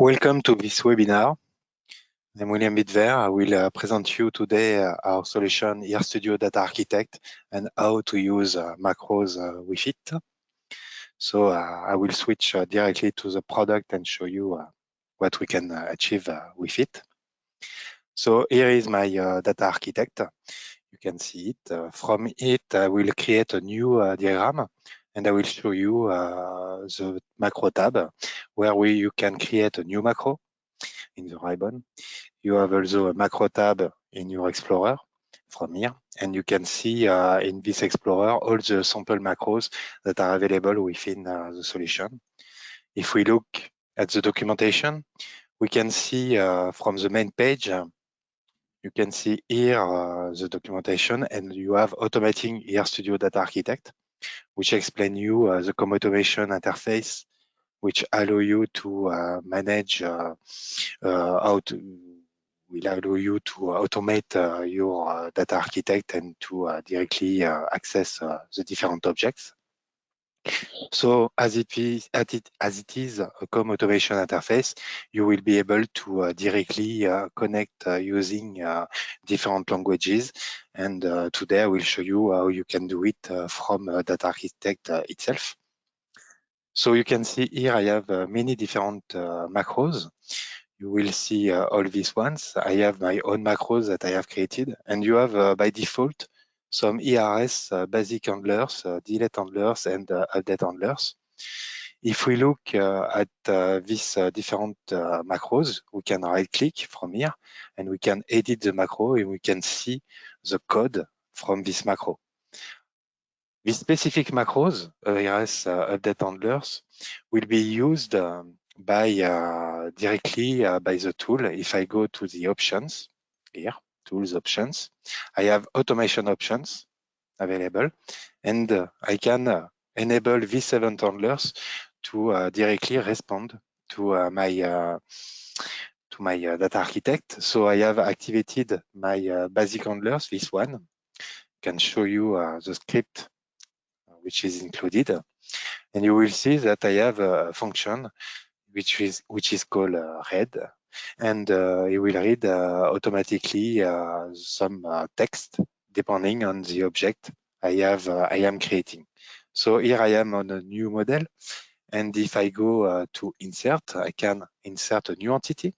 Welcome to this webinar. I'm William Bidver. I will present you today our solution RStudio Data Architect and how to use macros with it. So I will switch directly to the product and show you what we can achieve with it. So here is my Data Architect. You can see it. From it, I will create a new diagram, and I will show you the macro tab where you can create a new macro in the ribbon. You have also a macro tab in your Explorer from here, and you can see in this Explorer all the sample macros that are available within the solution. If we look at the documentation, we can see from the main page, you can see here the documentation, and you have automating RStudio Data Architect, which explain you the COM automation interface, which allow you to manage how to will allow you to automate your data architect and to directly access the different objects. So as it is a COM automation interface, you will be able to directly connect using different languages. And today I will show you how you can do it from Data Architect itself. So you can see here I have many different macros. You will see all these ones. I have my own macros that I have created, and you have by default some ERS basic handlers, delete handlers, and update handlers. If we look at these different macros, we can right-click from here, and we can edit the macro, and we can see the code from this macro. These specific macros, ERS update handlers, will be used by directly by the tool. If I go to the options here, tools options, I have automation options available, and I can enable these event handlers to directly respond to my data architect. So I have activated my basic handlers. This one can show you the script which is included, and you will see that I have a function which is called read, and it will read automatically some text depending on the object I am creating. So here I am on a new model, and if I go to insert, I can insert a new entity.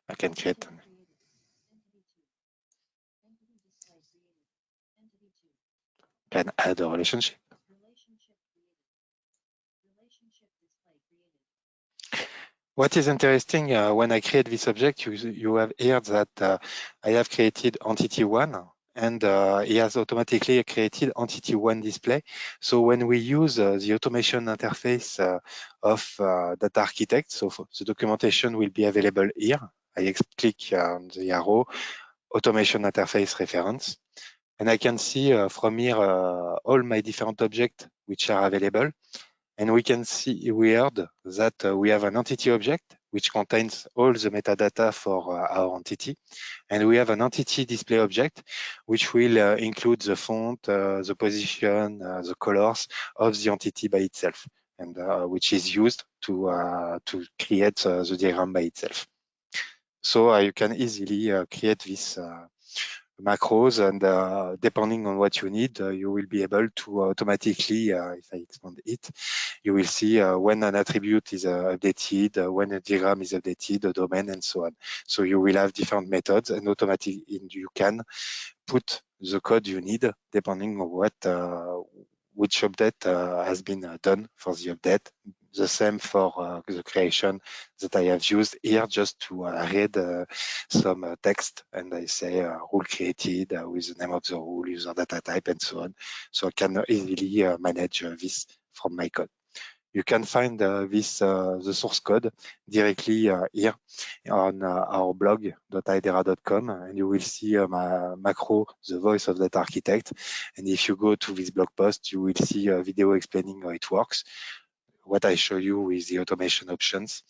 I can create. Can add a relationship. What is interesting when I create this object, you have here that I have created entity one, and it has automatically created entity one display. So when we use the automation interface of Data Architect, so the documentation will be available here. I click on the arrow, automation interface reference, and I can see from here all my different objects which are available. And we can see here that we have an entity object which contains all the metadata for our entity. And we have an entity display object which will include the font, the position, the colors of the entity by itself, and which is used to create the diagram by itself. So you can easily create this macros, and depending on what you need, you will be able to automatically, if I expand it, you will see when an attribute is updated, when a diagram is updated, a domain, and so on. So you will have different methods, and automatically you can put the code you need depending on what which update has been done for the update. The same for the creation that I have used here, just to read some text, and I say rule created with the name of the rule, user data type, and so on. So I can easily manage this from my code. You can find the source code directly here on our blog .idera.com, and you will see my macro, the voice of Data Architect. And if you go to this blog post, you will see a video explaining how it works. What I show you is the automation options,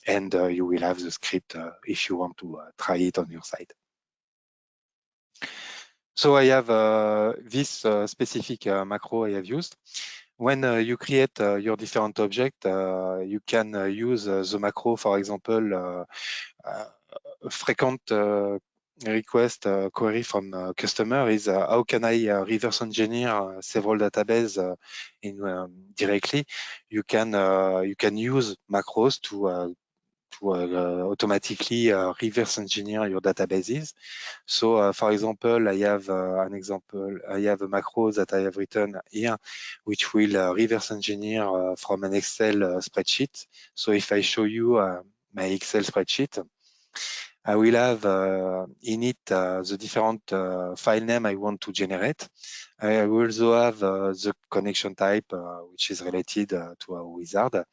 and you will have the script if you want to try it on your side. So I have this specific macro I have used. When you create your different object, you can use the macro, for example, frequent request query from customer is how can I reverse engineer several database in directly. You can use macros to automatically reverse engineer your databases. So, for example, I have an example. I have a macro that I have written here, which will reverse engineer from an Excel spreadsheet. So, if I show you my Excel spreadsheet, I will have in it the different file name I want to generate. I will also have the connection type, which is related to a wizard,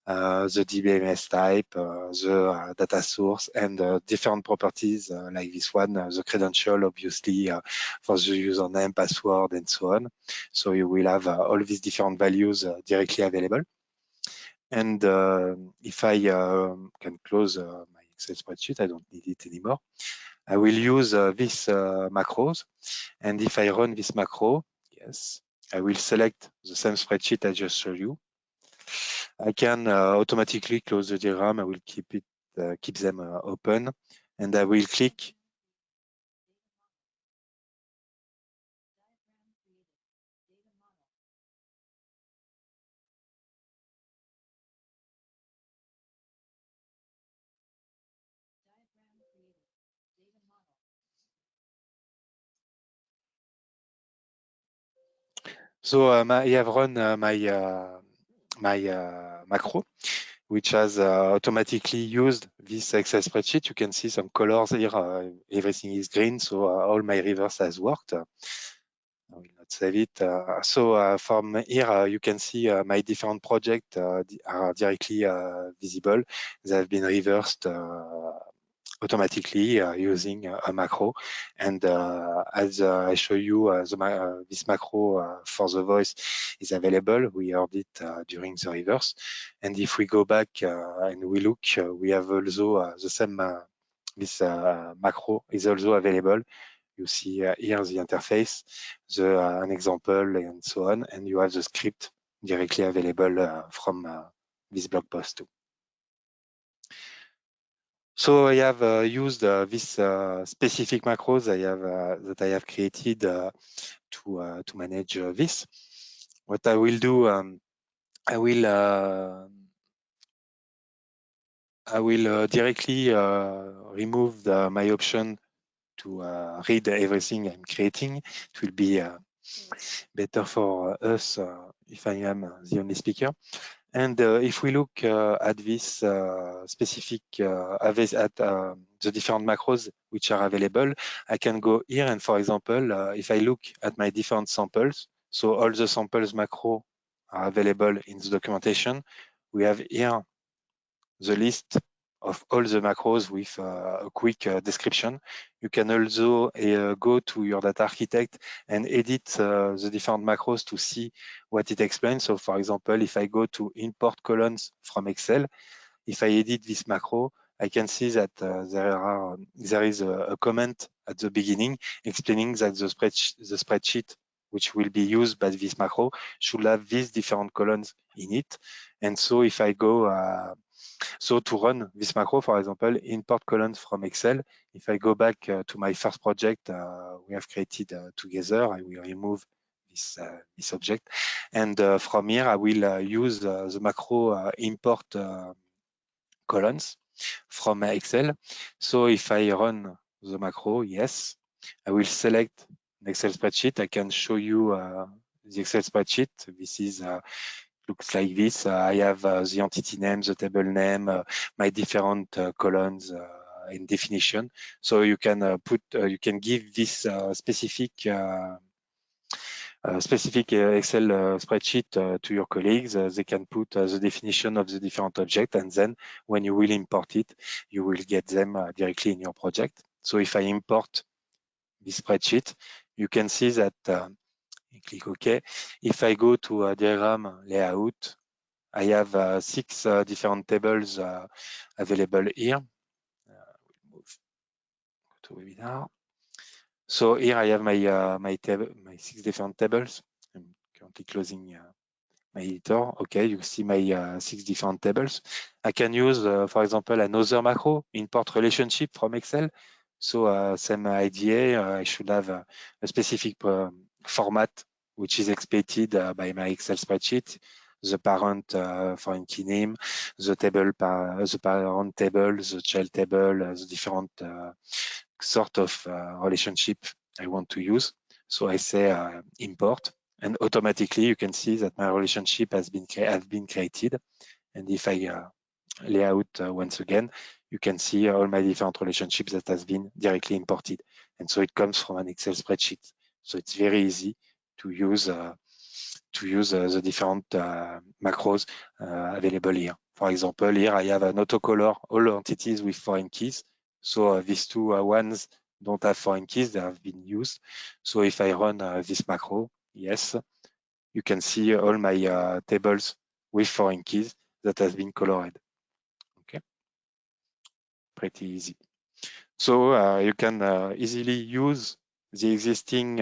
the DBMS type, the data source, and different properties like this one, the credential, obviously, for the username, password, and so on. So you will have all these different values directly available. And if I can close my Excel spreadsheet, I don't need it anymore. I will use this macros. And if I run this macro, yes, I will select the same spreadsheet I just showed you. I can automatically close the diagram. I will keep them open, and I will click. So I have run my macro, which has automatically used this Excel spreadsheet. You can see some colors here. Everything is green, so all my reverse has worked. I will not save it. So from here, you can see my different projects are directly visible. They have been reversed automatically using a macro. And as I show you, this macro for the voice is available. We heard it during the reverse. And if we go back and we look, we have also the same, this macro is also available. You see here the interface, an example, and so on. And you have the script directly available from this blog post too. So I have used this specific macros that I have created to manage this. What I will do, I will directly remove my option to read everything I'm creating. It will be better for us if I am the only speaker. And if we look at this specific, at the different macros which are available, I can go here and, for example, if I look at my different samples, so all the samples macro are available in the documentation. We have here the list of all the macros with a quick description. You can also go to your data architect and edit the different macros to see what it explains. So for example, if I go to import columns from Excel, if I edit this macro, I can see that there is a comment at the beginning explaining that the spreadsheet which will be used by this macro should have these different columns in it. And so if I go so to run this macro, for example, import columns from Excel, if I go back to my first project we have created together, I will remove this object. And from here, I will use the macro import columns from Excel. So if I run the macro, yes, I will select an Excel spreadsheet. I can show you the Excel spreadsheet. This is looks like this. I have the entity name, the table name, my different columns in definition. So you can you can give this specific Excel spreadsheet to your colleagues. They can put the definition of the different objects, and then when you will import it, you will get them directly in your project. So if I import this spreadsheet, you can see that click OK. If I go to a diagram layout, I have 6 different tables available here. We'll move to webinar. So here I have my 6 different tables. I'm currently closing my editor. Okay, you see my 6 different tables. I can use, for example, another macro, import relationship from Excel. So same idea, I should have a specific format which is expected by my Excel spreadsheet. The parent foreign key name, the parent table, the child table, the different sort of relationship I want to use. So I say import, and automatically you can see that my relationship has been created. And if I lay out once again, you can see all my different relationships that has been directly imported. And so it comes from an Excel spreadsheet. So it's very easy to use the different macros available here. For example, here I have an autocolor all entities with foreign keys. So these two ones don't have foreign keys, they have been used. So if I run this macro, yes, you can see all my tables with foreign keys that has been colored. Okay, pretty easy. So you can easily use the existing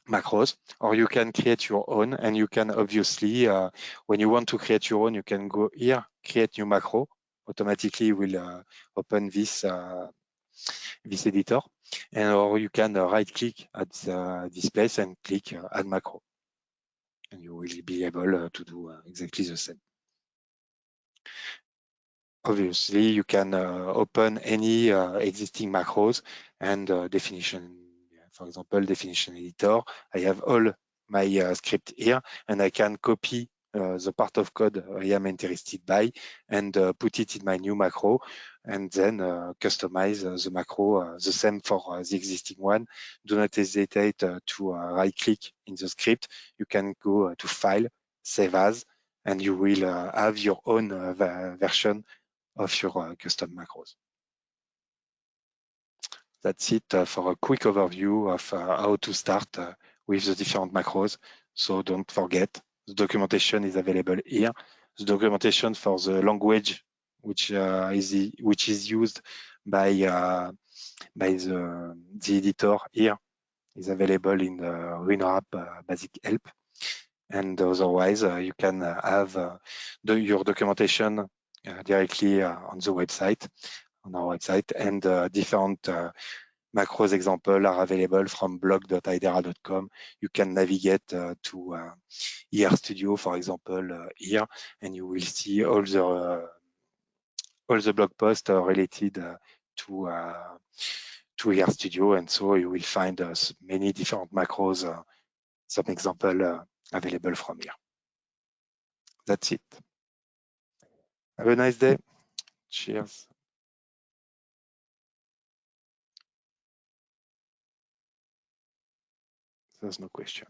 macros, or you can create your own. And you can obviously, when you want to create your own, you can go here, create new macro. Automatically will open this editor, and or you can right click at this place and click add macro, and you will be able to do exactly the same. Obviously, you can open any existing macros and definition. For example, definition editor. I have all my script here, and I can copy the part of code I am interested by and put it in my new macro, and then customize the macro the same for the existing one. Do not hesitate to right-click in the script. You can go to File, Save As, and you will have your own version of your custom macros. That's it for a quick overview of how to start with the different macros. So don't forget, the documentation is available here. The documentation for the language, which is used by the editor here, is available in the RhinoApp Basic Help. And otherwise, you can have your documentation directly on the website, on our website, and different macros example are available from blog.idera.com. You can navigate to ER Studio, for example, here, and you will see all the blog posts related to ER Studio, and so you will find many different macros, some example available from here. That's it. Have a nice day. Cheers. There's no question.